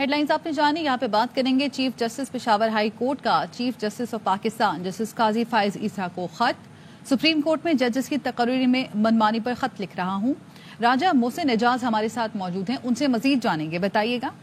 Headlines आपने जानी, यहाँ पे बात करेंगे chief justice Peshawar high court का chief justice of Pakistan justice Qazi Faez Isa को खत। सुप्रीम कोर्ट में जजेस की तकरीर में मनमानी पर खत लिख रहा हूँ। राजा मोहसिन एजाज हमारे साथ मौजूद हैं, उनसे मजीद जानेंगे, बताइएगा।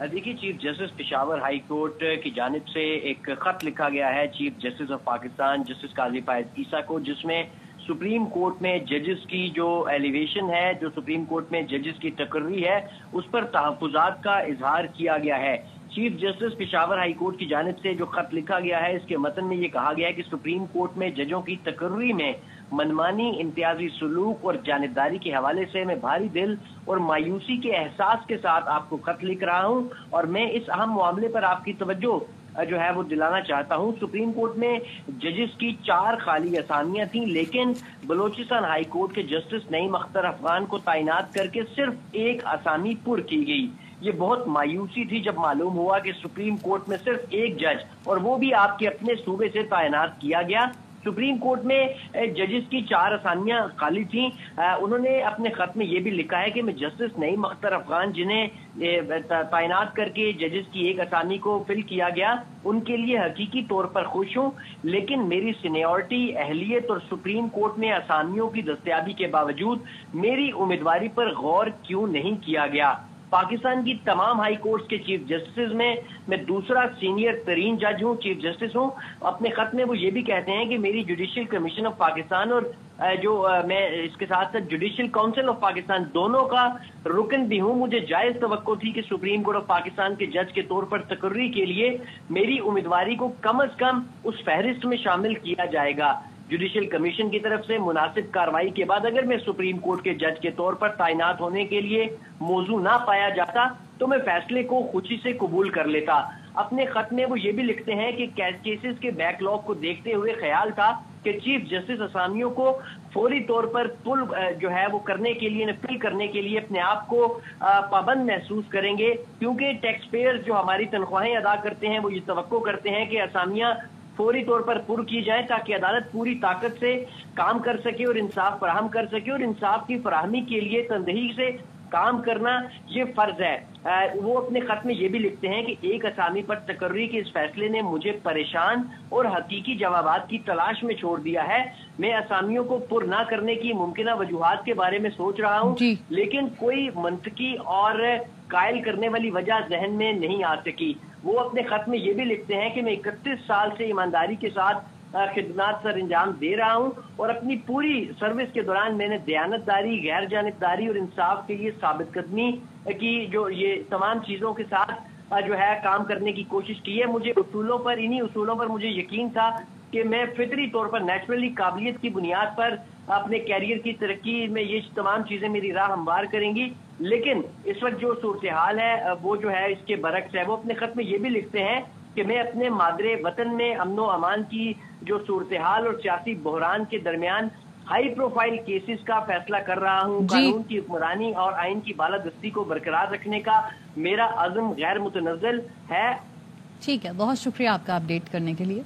देखिए, chief justice Peshawar high court की जानिब से एक खत लिखा गया है chief justice of Pakistan justice Qazi Faez Isa को, जिसमें सुप्रीम कोर्ट में जजेस की जो एलिवेशन है, जो सुप्रीम कोर्ट में जजेस की तकर्री है, उस पर तहफ़्फ़ुज़ात का इजहार किया गया है। Chief justice Peshawar high court की जानिब से जो खत लिखा गया है, इसके मतन में ये कहा गया है कि सुप्रीम कोर्ट में जजों की तकर्री में मनमानी, इम्तियाजी सलूक और जानिबदारी के हवाले से मैं भारी दिल और मायूसी के एहसास के साथ आपको खत लिख रहा हूँ और मैं इस अहम मामले पर आपकी तवज्जो जो है वो दिलाना चाहता हूँ। सुप्रीम कोर्ट में जजेस की 4 खाली असामियां थीं, लेकिन बलोचिस्तान हाई कोर्ट के जस्टिस नईम अख्तर अफगान को तैनात करके सिर्फ एक असामी पुर की गई। ये बहुत मायूसी थी जब मालूम हुआ कि सुप्रीम कोर्ट में सिर्फ एक जज, और वो भी आपके अपने सूबे से तैनात किया गया। सुप्रीम कोर्ट में जजेस की 4 असामियां खाली थीं। उन्होंने अपने खत में ये भी लिखा है कि मैं जस्टिस नईम अख्तर अफगान, जिन्हें तैनात करके जजेस की एक असामी को फिल किया गया, उनके लिए हकीकी तौर पर खुश हूं, लेकिन मेरी सीनियरिटी, अहलियत और सुप्रीम कोर्ट में असामियों की दस्तयाबी के बावजूद मेरी उम्मीदवारी पर गौर क्यों नहीं किया गया। पाकिस्तान की तमाम हाई कोर्ट्स के चीफ जस्टिस में मैं दूसरा सीनियर तरीन जज हूँ, चीफ जस्टिस हूँ। अपने खत में वो ये भी कहते हैं कि मेरी जुडिशियल कमीशन ऑफ पाकिस्तान और मैं इसके साथ साथ जुडिशियल काउंसिल ऑफ पाकिस्तान दोनों का रुकन भी हूँ। मुझे जायज तवक्को थी कि सुप्रीम कोर्ट ऑफ पाकिस्तान के जज के तौर पर तकर्री के लिए मेरी उम्मीदवारी को कम अज कम उस फहरिस्त में शामिल किया जाएगा। जुडिशियल कमीशन की तरफ से मुनासिब कार्रवाई के बाद अगर मैं सुप्रीम कोर्ट के जज के तौर पर तैनात होने के लिए मौजू ना पाया जाता तो मैं फैसले को खुशी से कबूल कर लेता। अपने खत में वो ये भी लिखते हैं कि केसेस के बैकलॉग को देखते हुए ख्याल था कि चीफ जस्टिस असामियों को फौरी तौर पर पुल जो है वो करने के लिए, फिल करने के लिए अपने आप को पाबंद महसूस करेंगे, क्योंकि टैक्स पेयर्स जो हमारी तनख्वाहें अदा करते हैं वो ये तवक्को करते हैं कि असामियां फौरी तौर पर पुर की जाए ताकि अदालत पूरी ताकत से काम कर सके और इंसाफ फराहम कर सके, और इंसाफ की फराहमी के लिए तंदही से काम करना ये फर्ज है। वो अपने खत में ये भी लिखते हैं कि एक असामी पर तकर्री के इस फैसले ने मुझे परेशान और हकीकी जवाबात की तलाश में छोड़ दिया है। मैं असामियों को पुर ना करने की मुमकिन वजूहात के बारे में सोच रहा हूँ, लेकिन कोई मंतकी और कायल करने वाली वजह जहन में नहीं आ सकी। वो अपने खत में ये भी लिखते हैं कि मैं 31 साल से ईमानदारी के साथ खिदमत सर अंजाम दे रहा हूं और अपनी पूरी सर्विस के दौरान मैंने दयानतदारी, गैर जानिबदारी और इंसाफ के लिए साबित कदमी की जो ये तमाम चीजों के साथ जो है काम करने की कोशिश की है। मुझे इन्हीं उसूलों पर मुझे यकीन था कि मैं फितरी तौर पर नेचुरली काबिलियत की बुनियाद पर अपने कैरियर की तरक्की में ये तमाम चीजें मेरी राह हमवार करेंगी, लेकिन इस वक्त जो सूरत हाल है वो जो है इसके बरक्स है। वो अपने खत में ये भी लिखते हैं कि मैं अपने मादरे वतन में अमनो अमान की जो सूरत हाल और सियासी बहरान के दरमियान हाई प्रोफाइल केसेस का फैसला कर रहा हूँ। कानून की हुक्मरानी और आइन की बालादस्ती को बरकरार रखने का मेरा अज़्म गैर मुतनज़्ज़ल है। ठीक है, बहुत शुक्रिया आपका अपडेट करने के लिए।